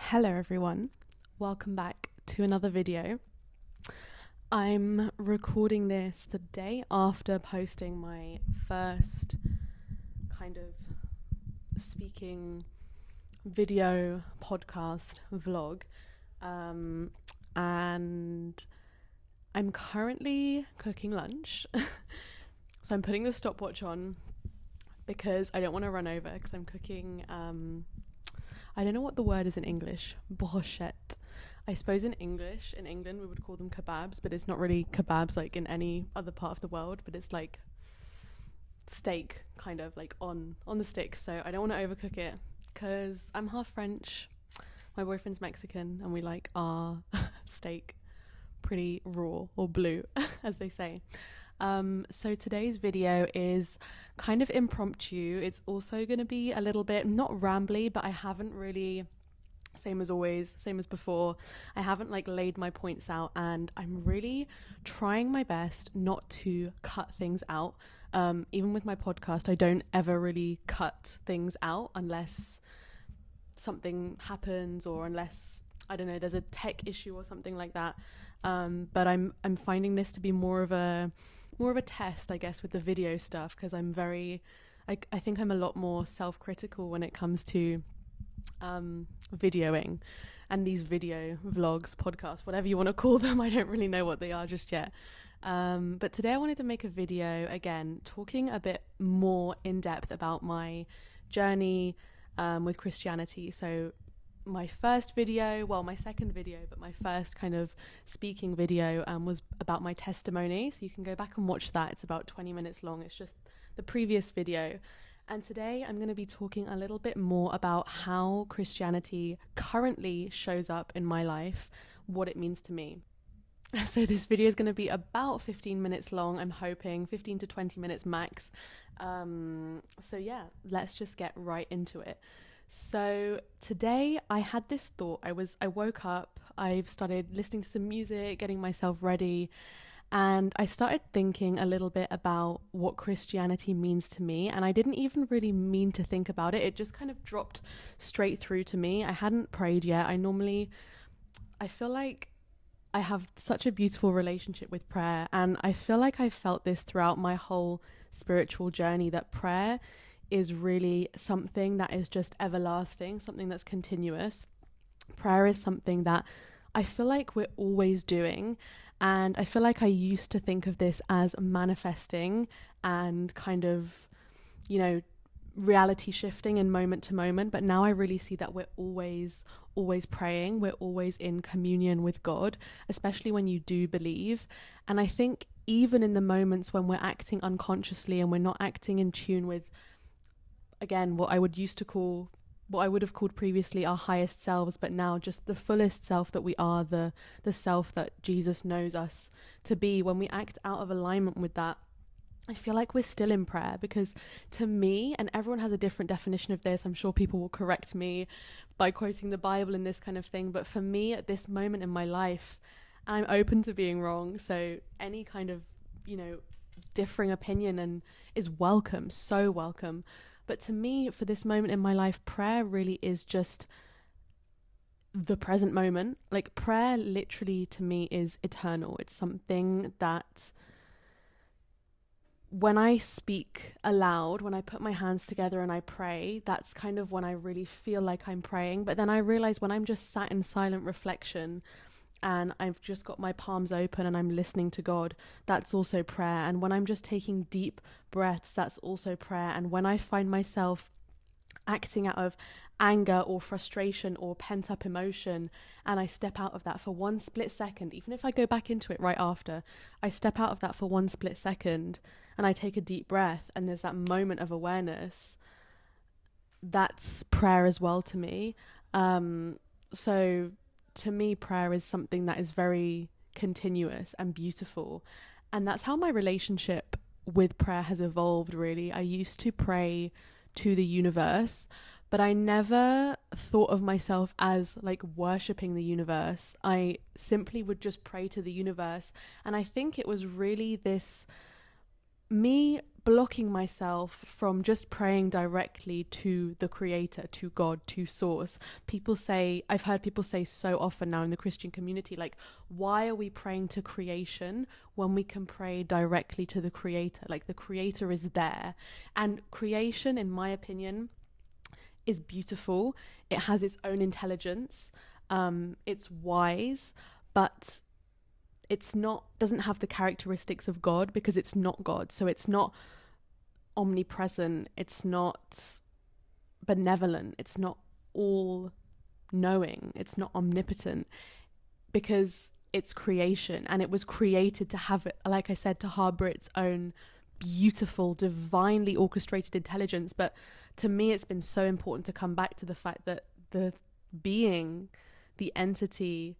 Hello everyone, welcome back to another video. I'm recording this the day after posting my first kind of speaking video podcast vlog, and I'm currently cooking lunch. So I'm putting the stopwatch on because I don't want to run over because I'm cooking I don't know what the word is in English. Brochette. I suppose in English, in England, we would call them kebabs, but it's not really kebabs like in any other part of the world, but it's like steak, kind of like on the stick. So I don't want to overcook it because I'm half French. My boyfriend's Mexican, and we like our steak pretty raw or blue, as they say. So today's video is kind of impromptu. It's also going to be a little bit not rambly, but I haven't really, same as always, same as before, I haven't like laid my points out, and I'm really trying my best not to cut things out. Even with my podcast, I don't ever really cut things out unless something happens or unless, I don't know, there's a tech issue or something like that. But I'm finding this to be more of a test, I guess, with the video stuff, because I'm very, I think I'm a lot more self-critical when it comes to videoing and these video vlogs, podcasts, whatever you want to call them. I don't really know what they are just yet. But today I wanted to make a video, again, talking a bit more in depth about my journey with Christianity. So my first video, well, my second video, but my first kind of speaking video was about my testimony. So you can go back and watch that. It's about 20 minutes long. It's just the previous video. And today I'm going to be talking a little bit more about how Christianity currently shows up in my life, what it means to me. So this video is going to be about 15 minutes long. I'm hoping 15 to 20 minutes max. So yeah, let's just get right into it. So today I had this thought. I woke up, I've started listening to some music, getting myself ready, and I started thinking a little bit about what Christianity means to me. And I didn't even really mean to think about it. It just kind of dropped straight through to me. I hadn't prayed yet. I feel like I have such a beautiful relationship with prayer, and I feel like I felt this throughout my whole spiritual journey, that prayer is really something that is just everlasting, something that's continuous. Prayer is something that I feel like we're always doing, and I feel like I used to think of this as manifesting and kind of, reality shifting in moment to moment, but now I really see that we're always praying, we're always in communion with God, especially when you do believe. And I think even in the moments when we're acting unconsciously and we're not acting in tune with, again, what I would have called previously our highest selves, but now just the fullest self that we are, the self that Jesus knows us to be, when we act out of alignment with that, I feel like we're still in prayer. Because to me, and everyone has a different definition of this, I'm sure people will correct me by quoting the Bible and this kind of thing, but for me at this moment in my life, I'm open to being wrong, so any kind of, differing opinion and is welcome, so welcome. But to me, for this moment in my life, prayer really is just the present moment. Like, prayer literally to me is eternal. It's something that when I speak aloud, when I put my hands together and I pray, that's kind of when I really feel like I'm praying. But then I realize when I'm just sat in silent reflection and I've just got my palms open and I'm listening to God, that's also prayer. And when I'm just taking deep breaths, that's also prayer. And when I find myself acting out of anger or frustration or pent-up emotion, and I step out of that for one split second, even if I go back into it right after, I step out of that for one split second and I take a deep breath, and there's that moment of awareness, that's prayer as well to me. So to me, prayer is something that is very continuous and beautiful. And that's how my relationship with prayer has evolved, really. I used to pray to the universe, but I never thought of myself as like worshipping the universe. I simply would just pray to the universe. And I think it was really this, me blocking myself from just praying directly to the creator, to God, to source. I've heard people say so often now in the Christian community, like, why are we praying to creation when we can pray directly to the creator? Like, the creator is there. And creation, in my opinion, is beautiful. It has its own intelligence. It's wise, but doesn't have the characteristics of God, because it's not God. So it's not omnipresent, it's not benevolent, it's not all knowing, it's not omnipotent, because it's creation, and it was created to have it, like I said, to harbor its own beautiful, divinely orchestrated intelligence. But to me, it's been so important to come back to the fact that the being, the entity,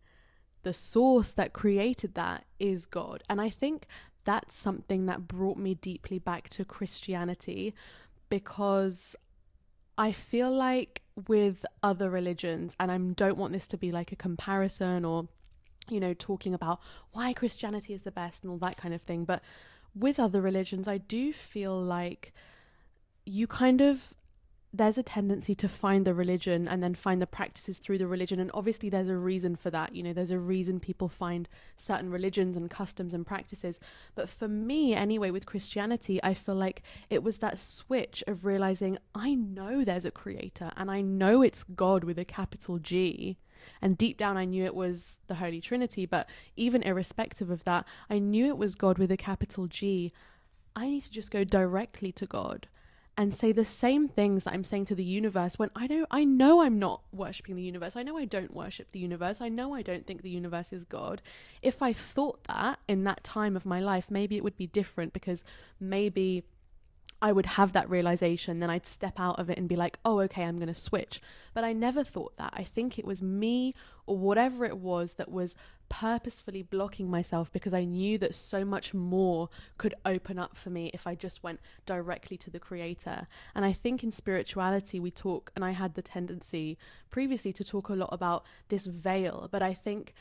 the source that created that is God. And I think that's something that brought me deeply back to Christianity, because I feel like with other religions, and I don't want this to be like a comparison or, talking about why Christianity is the best and all that kind of thing, but with other religions, I do feel like there's a tendency to find the religion and then find the practices through the religion. And obviously there's a reason for that. There's a reason people find certain religions and customs and practices. But for me, anyway, with Christianity, I feel like it was that switch of realizing, I know there's a creator, and I know it's God with a capital G. And deep down, I knew it was the Holy Trinity. But even irrespective of that, I knew it was God with a capital G. I need to just go directly to God and say the same things that I'm saying to the universe, when I know I'm not worshipping the universe. I know I don't worship the universe. I know I don't think the universe is God. If I thought that in that time of my life, maybe it would be different, because maybe I would have that realization, then I'd step out of it and be like, oh, okay, I'm going to switch. But I never thought that. I think it was me, or whatever it was, that was purposefully blocking myself, because I knew that so much more could open up for me if I just went directly to the creator. And I think in spirituality we talk, and I had the tendency previously to talk a lot about this veil, but I think,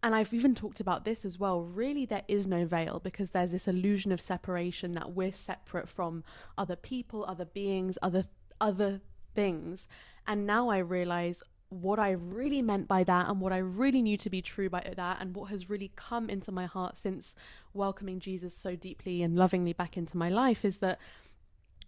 and I've even talked about this as well, really there is no veil, because there's this illusion of separation, that we're separate from other people, other beings, other things. And now I realize what I really meant by that, and what I really knew to be true by that, and what has really come into my heart since welcoming Jesus so deeply and lovingly back into my life, is that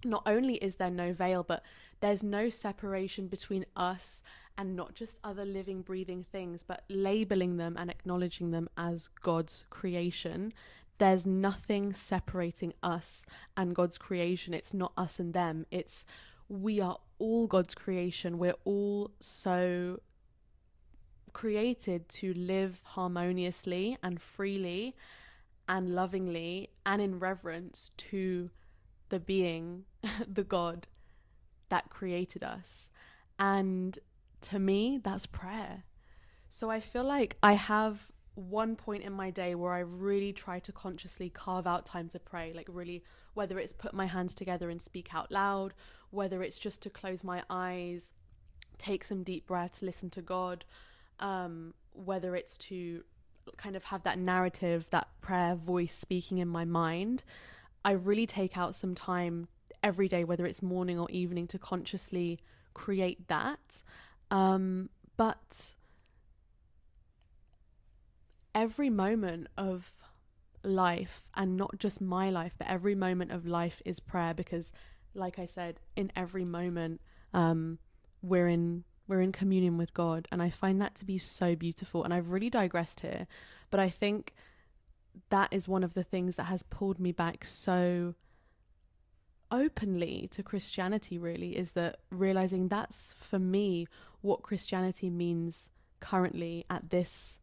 not only is there no veil, but there's no separation between us and not just other living, breathing things, but labeling them and acknowledging them as God's creation. There's nothing separating us and God's creation. It's not us and them. We are all God's creation. We're all so created to live harmoniously and freely and lovingly and in reverence to the being, the God that created us. And to me, that's prayer. So I feel like I have one point in my day where I really try to consciously carve out time to pray, like really, whether it's put my hands together and speak out loud, whether it's just to close my eyes, take some deep breaths, listen to God, whether it's to kind of have that narrative, that prayer voice speaking in my mind. I really take out some time every day, whether it's morning or evening, to consciously create that. But every moment of life, and not just my life, but every moment of life is prayer, because like I said, in every moment, we're in communion with God. And I find that to be so beautiful. And I've really digressed here, but I think that is one of the things that has pulled me back so openly to Christianity, really, is that realizing that's, for me, what Christianity means currently at this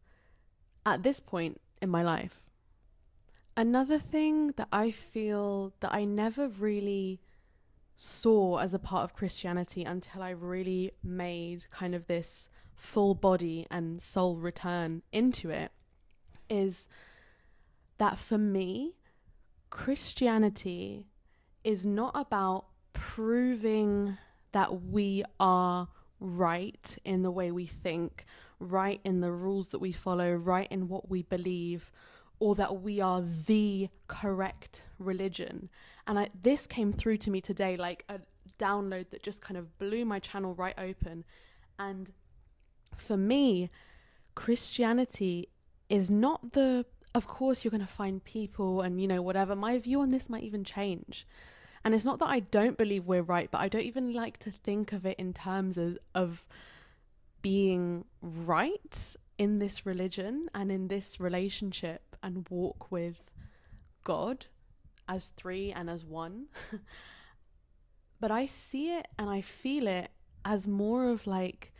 point in my life. Another thing that I feel that I never really saw as a part of Christianity until I really made kind of this full body and soul return into it, is that for me, Christianity is not about proving that we are right in the way we think, right in the rules that we follow, right in what we believe, or that we are the correct religion. And this came through to me today, like a download that just kind of blew my channel right open. And for me, Christianity is not of course you're going to find people and, whatever. My view on this might even change. And it's not that I don't believe we're right, but I don't even like to think of it in terms of being right in this religion and in this relationship and walk with God as three and as one. But I see it and I feel it as more of like,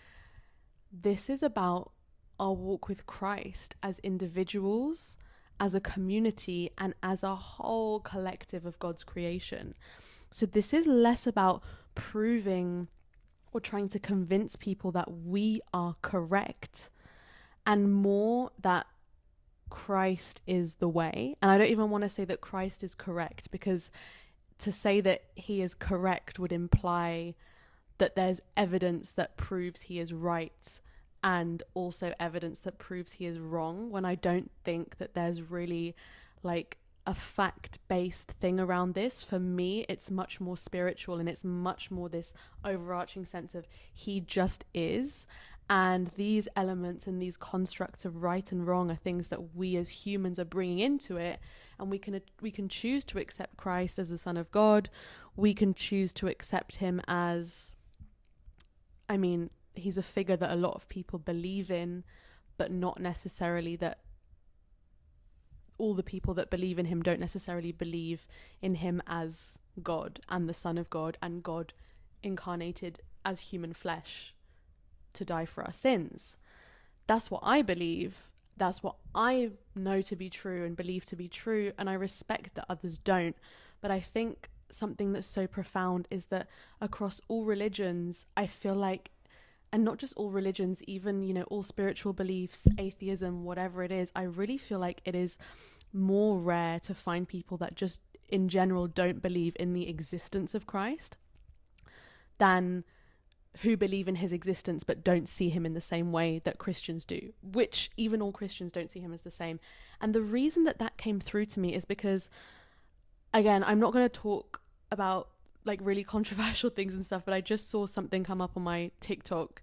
this is about our walk with Christ as individuals, as a community, and as a whole collective of God's creation. So this is less about proving or trying to convince people that we are correct, and more that Christ is the way. And I don't even want to say that Christ is correct, because to say that he is correct would imply that there's evidence that proves he is right and also evidence that proves he is wrong, when I don't think that there's really like a fact-based thing around this. For me, it's much more spiritual, and it's much more this overarching sense of he just is. And these elements and these constructs of right and wrong are things that we as humans are bringing into it. And we can choose to accept Christ as the Son of God. We can choose to accept him as, he's a figure that a lot of people believe in, but not necessarily that all the people that believe in him don't necessarily believe in him as God and the Son of God and God incarnated as human flesh to die for our sins. That's what I believe. That's what I know to be true and believe to be true. And I respect that others don't. But I think something that's so profound is that across all religions, I feel like, and not just all religions, even, all spiritual beliefs, atheism, whatever it is, I really feel like it is more rare to find people that just in general don't believe in the existence of Christ than who believe in his existence but don't see him in the same way that Christians do, which even all Christians don't see him as the same. And the reason that came through to me is because, again, I'm not going to talk about like really controversial things and stuff, but I just saw something come up on my TikTok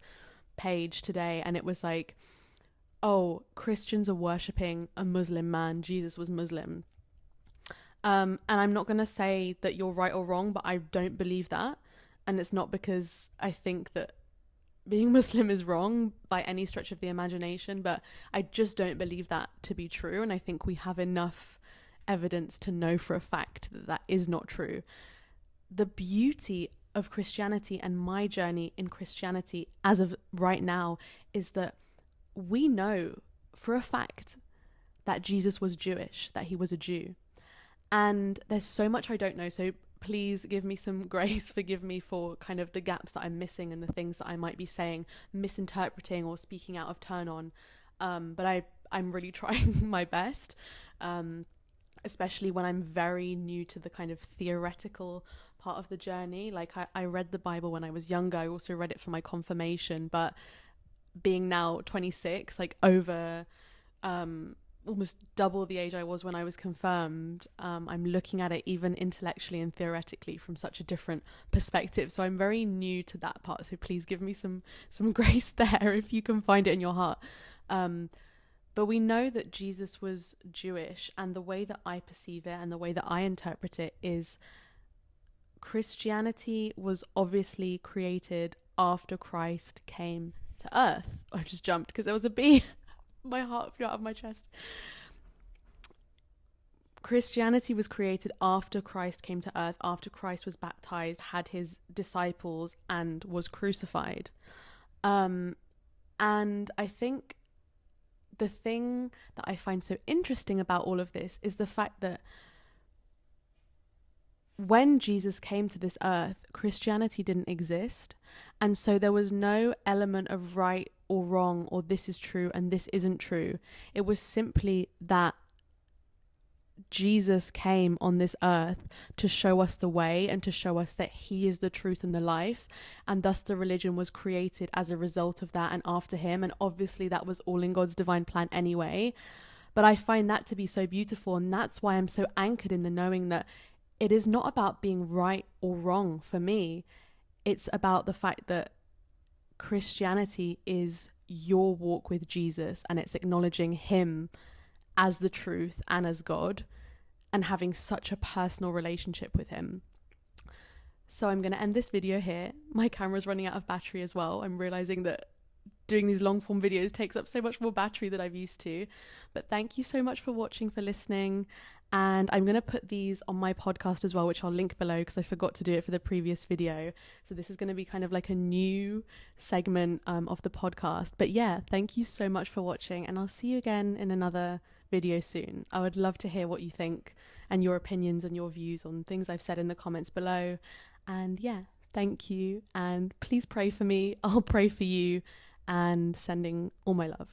page today, and it was like, oh, Christians are worshipping a Muslim man. Jesus was Muslim. And I'm not going to say that you're right or wrong, but I don't believe that. And it's not because I think that being Muslim is wrong by any stretch of the imagination, but I just don't believe that to be true. And I think we have enough evidence to know for a fact that that is not true. The beauty of Christianity and my journey in Christianity as of right now is that we know for a fact that Jesus was Jewish, that he was a Jew. And there's so much I don't know. So please give me some grace, forgive me for kind of the gaps that I'm missing and the things that I might be saying, misinterpreting or speaking out of turn on. But I'm really trying my best, especially when I'm very new to the kind of theoretical part of the journey. Like I read the Bible when I was younger. I also read it for my confirmation, but being now 26, like over almost double the age I was when I was confirmed, I'm looking at it even intellectually and theoretically from such a different perspective. So I'm very new to that part. So please give me some grace there if you can find it in your heart. But we know that Jesus was Jewish, and the way that I perceive it and the way that I interpret it is Christianity was obviously created after Christ came to earth. I just jumped because there was a bee. My heart flew out of my chest. Christianity was created after Christ came to earth, after Christ was baptized, had his disciples, and was crucified. And I think the thing that I find so interesting about all of this is the fact that when Jesus came to this earth, Christianity didn't exist. And so there was no element of right or wrong, or this is true and this isn't true. It was simply that Jesus came on this earth to show us the way and to show us that he is the truth and the life. And thus the religion was created as a result of that and after him. And obviously that was all in God's divine plan anyway. But I find that to be so beautiful, and that's why I'm so anchored in the knowing that it is not about being right or wrong for me. It's about the fact that Christianity is your walk with Jesus, and it's acknowledging him as the truth and as God, and having such a personal relationship with him. So I'm going to end this video here. My camera's running out of battery as well. I'm realizing that doing these long form videos takes up so much more battery than I'm used to. But thank you so much for watching, for listening. And I'm going to put these on my podcast as well, which I'll link below because I forgot to do it for the previous video. So this is going to be kind of like a new segment of the podcast. But yeah, thank you so much for watching, and I'll see you again in another video soon. I would love to hear what you think and your opinions and your views on things I've said in the comments below. And yeah, thank you. And please pray for me. I'll pray for you, and sending all my love.